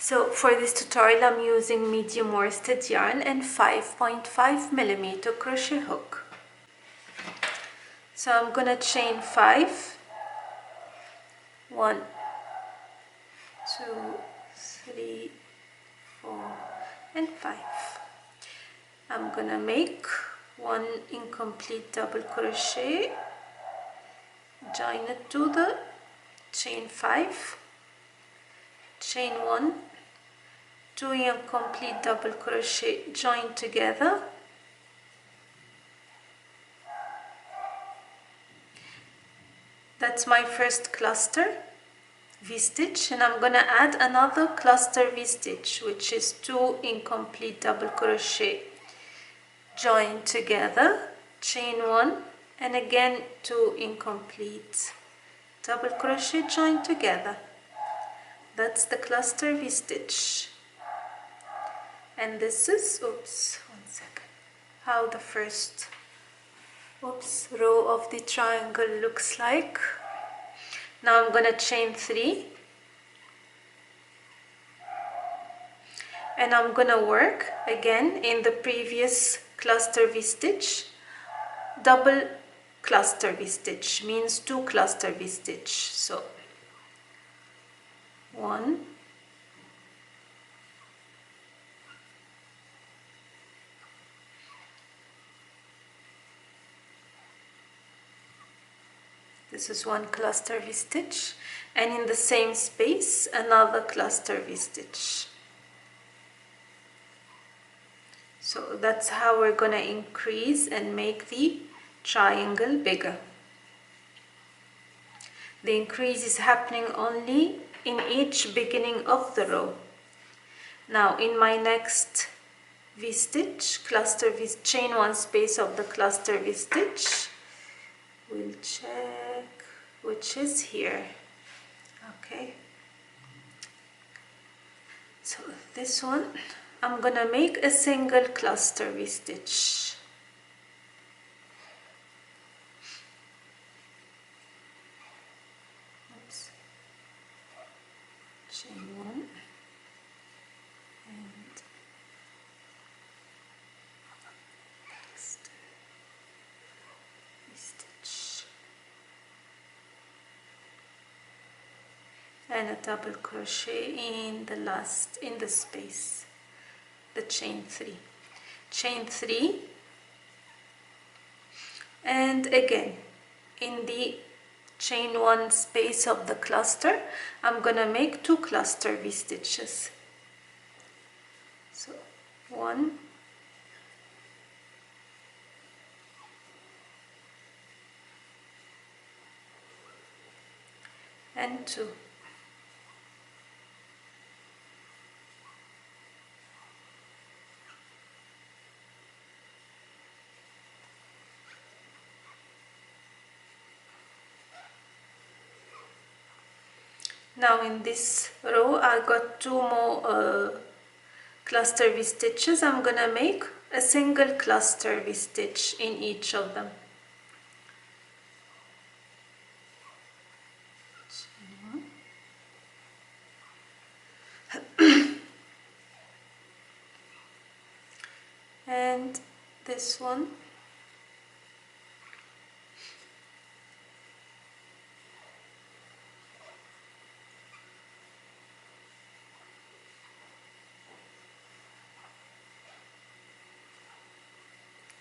So for this tutorial I'm using medium worsted yarn and 5.5mm crochet hook. So I'm gonna chain 5, 1, 2, 3, 4 and 5. I'm gonna make one incomplete double crochet, join it to the chain 5, chain 1, 2 incomplete double crochet, join together, that's my first cluster V-stitch, and I'm gonna add another cluster V-stitch, which is 2 incomplete double crochet, join together, chain 1, and again 2 incomplete double crochet, join together. That's the cluster V-stitch. And this is, how the first row of the triangle looks like. Now I'm gonna chain 3 and I'm gonna work again in the previous cluster V-stitch. Double cluster V-stitch means 2 cluster V-stitch. So 1, this is 1 cluster V-stitch, and in the same space another cluster V-stitch. So that's how we're gonna increase and make the triangle bigger. The increase is happening only in each beginning of the row. Now in my next V-stitch, cluster V, chain 1 space of the cluster V-stitch, we'll check which is here. Okay, so this one I'm gonna make a single cluster V-stitch. Chain 1 and cluster V-stitch and a double crochet in the space, the chain 3, and again in the chain 1 space of the cluster I'm gonna make 2 cluster V-stitches. So 1 and 2. Now in this row I got 2 more cluster V-stitches. I'm gonna make a single cluster V-stitch in each of them. And this one.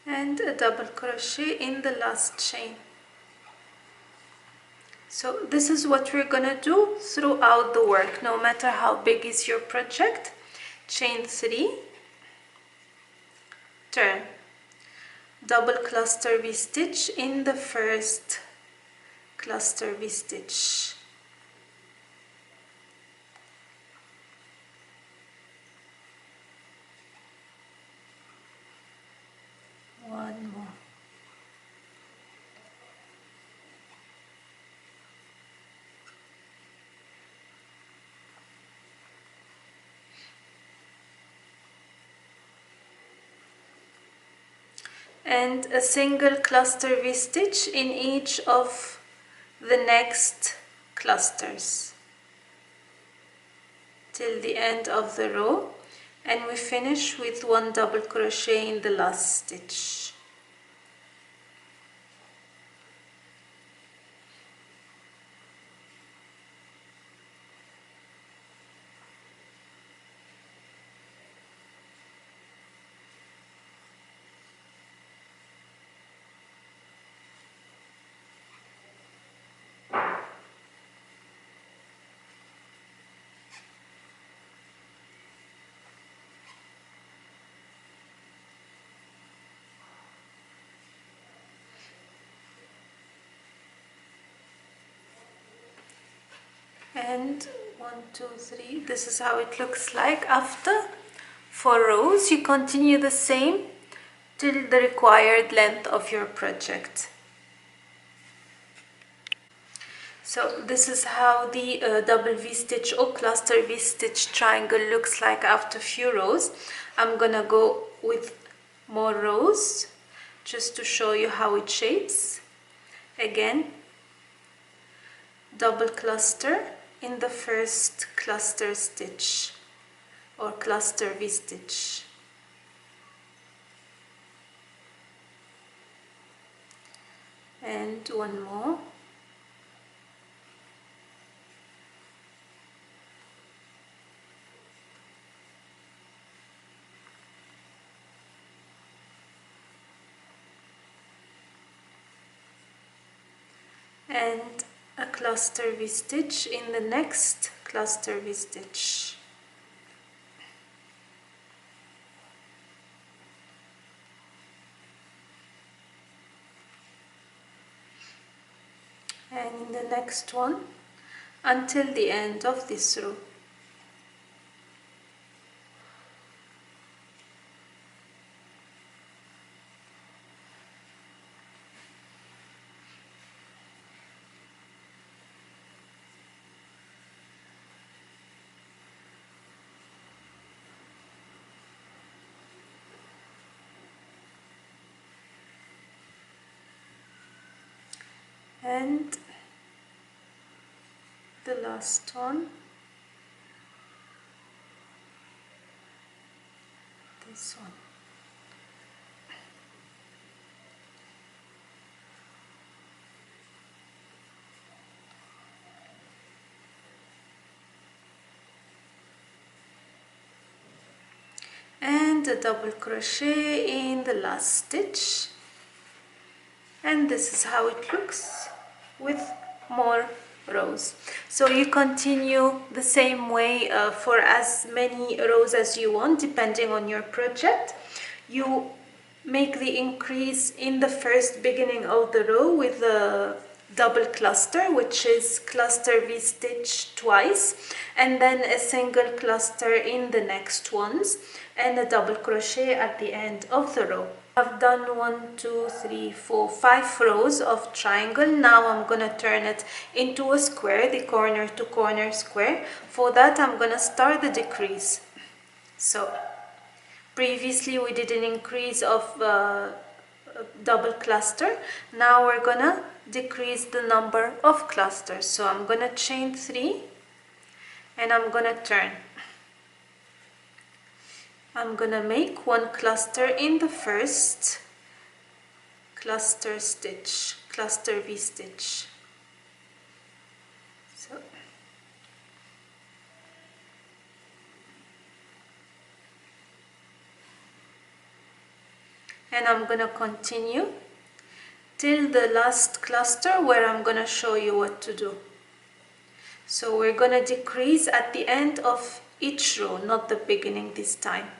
And a double crochet in the last chain. So this is what we're gonna do throughout the work, no matter how big is your project. Chain 3, turn, double cluster V-stitch in the first cluster V-stitch. One more. And a single cluster V-stitch in each of the next clusters till the end of the row, and we finish with 1 double crochet in the last stitch. And 1, 2, 3, this is how it looks like after 4 rows. You continue the same till the required length of your project. So this is how the double V-stitch or cluster V-stitch triangle looks like after few rows. I'm gonna go with more rows just to show you how it shapes. Again, double cluster in the first cluster stitch or cluster V-stitch. And one more. And a cluster V-stitch in the next cluster V-stitch. And in the next one until the end of this row. And the last one, this one. And a double crochet in the last stitch. And this is how it looks with more rows. So you continue the same way for as many rows as you want, depending on your project. You make the increase in the first beginning of the row with a double cluster, which is cluster V-stitch twice, and then a single cluster in the next ones, and a double crochet at the end of the row. I've done 1, 2, 3, 4, 5 rows of triangle. Now I'm gonna turn it into a square, the corner to corner square. For that I'm gonna start the decrease. So previously we did an increase of double cluster. Now we're gonna decrease the number of clusters. So I'm gonna chain 3 and I'm gonna turn. I'm gonna make 1 cluster in the first cluster stitch, cluster V-stitch. So and I'm gonna continue till the last cluster where I'm gonna show you what to do. So we're gonna decrease at the end of each row, not the beginning this time.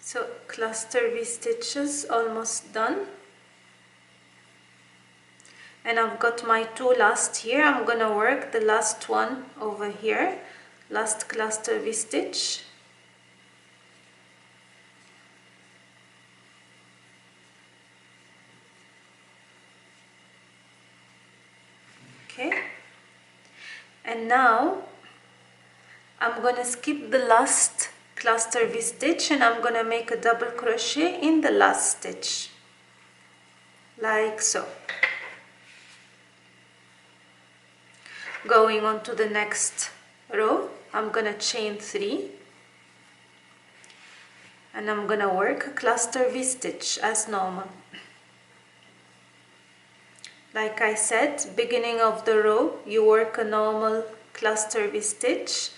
So cluster V-stitches almost done. And I've got my 2 last here. I'm gonna work the last one over here last cluster V-stitch, okay, and now I'm gonna skip the last cluster V-stitch and I'm gonna make a double crochet in the last stitch, like so. Going on to the next row, I'm gonna chain 3 and I'm gonna work a cluster V-stitch as normal. Like I said, beginning of the row you work a normal cluster V-stitch.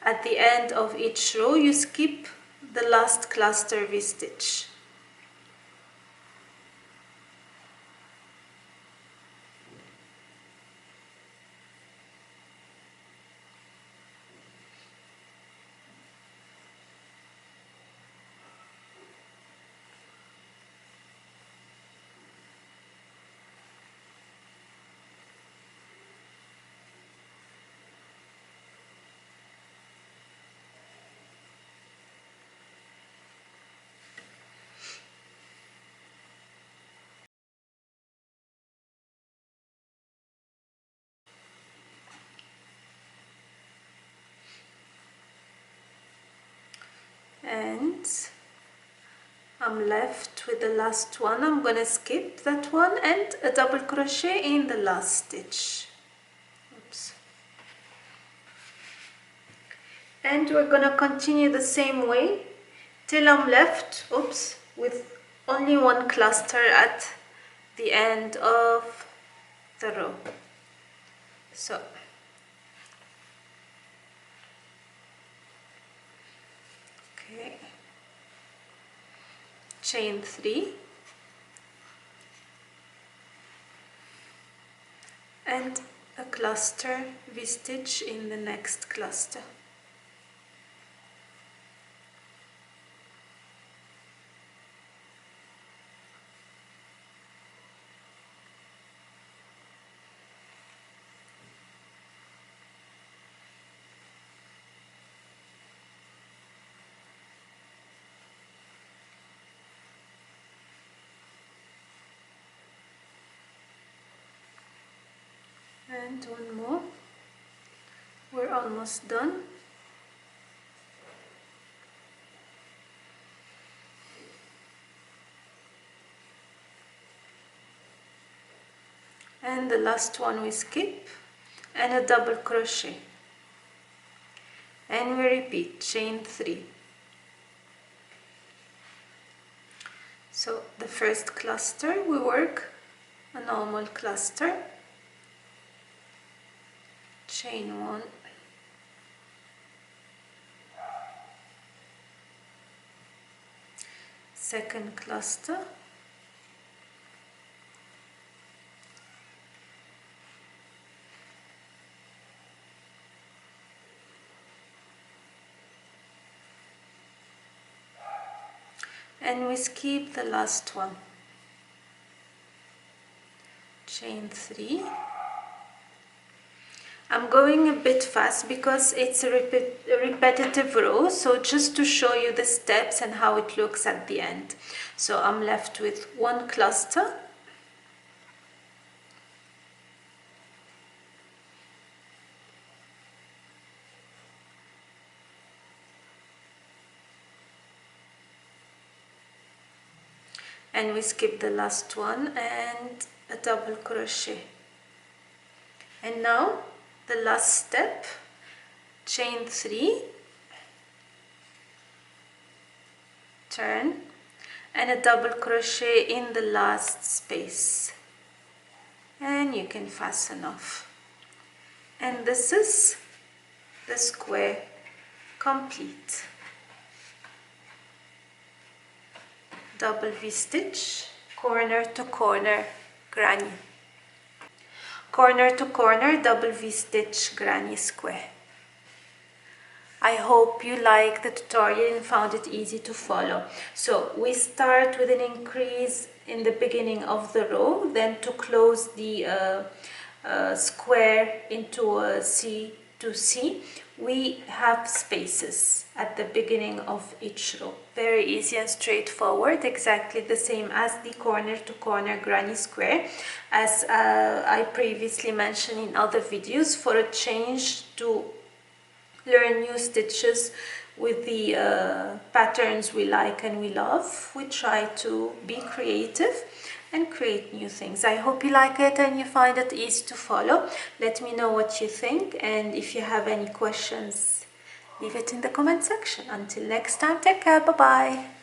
At the end of each row you skip the last cluster V-stitch. And I'm left with the last one. I'm gonna skip that one and a double crochet in the last stitch. Oops. And we're gonna continue the same way till I'm left, oops, with only one cluster at the end of the row. So okay, chain 3 and a cluster V-stitch in the next cluster. And one more. We're almost done. And the last one we skip and a double crochet. And we repeat, chain 3. So the first cluster we work a normal cluster, chain 1, second cluster, and we skip the last one, chain 3. I'm going a bit fast because it's a repetitive row, so just to show you the steps and how it looks at the end. So I'm left with one cluster, and we skip the last one and a double crochet. And now the last step, chain 3, turn, and a double crochet in the last space, and you can fasten off. And this is the square complete. Double V-stitch, corner to corner granny, corner to corner double V-stitch granny square. I hope you liked the tutorial and found it easy to follow. So we start with an increase in the beginning of the row, then to close the square into a C to see, we have spaces at the beginning of each row. Very easy and straightforward, exactly the same as the corner to corner granny square, as I previously mentioned in other videos. For a change to learn new stitches with the patterns we like and we love, we try to be creative and create new things. I hope you like it and you find it easy to follow. Let me know what you think, and if you have any questions, leave it in the comment section. Until next time, take care, bye bye.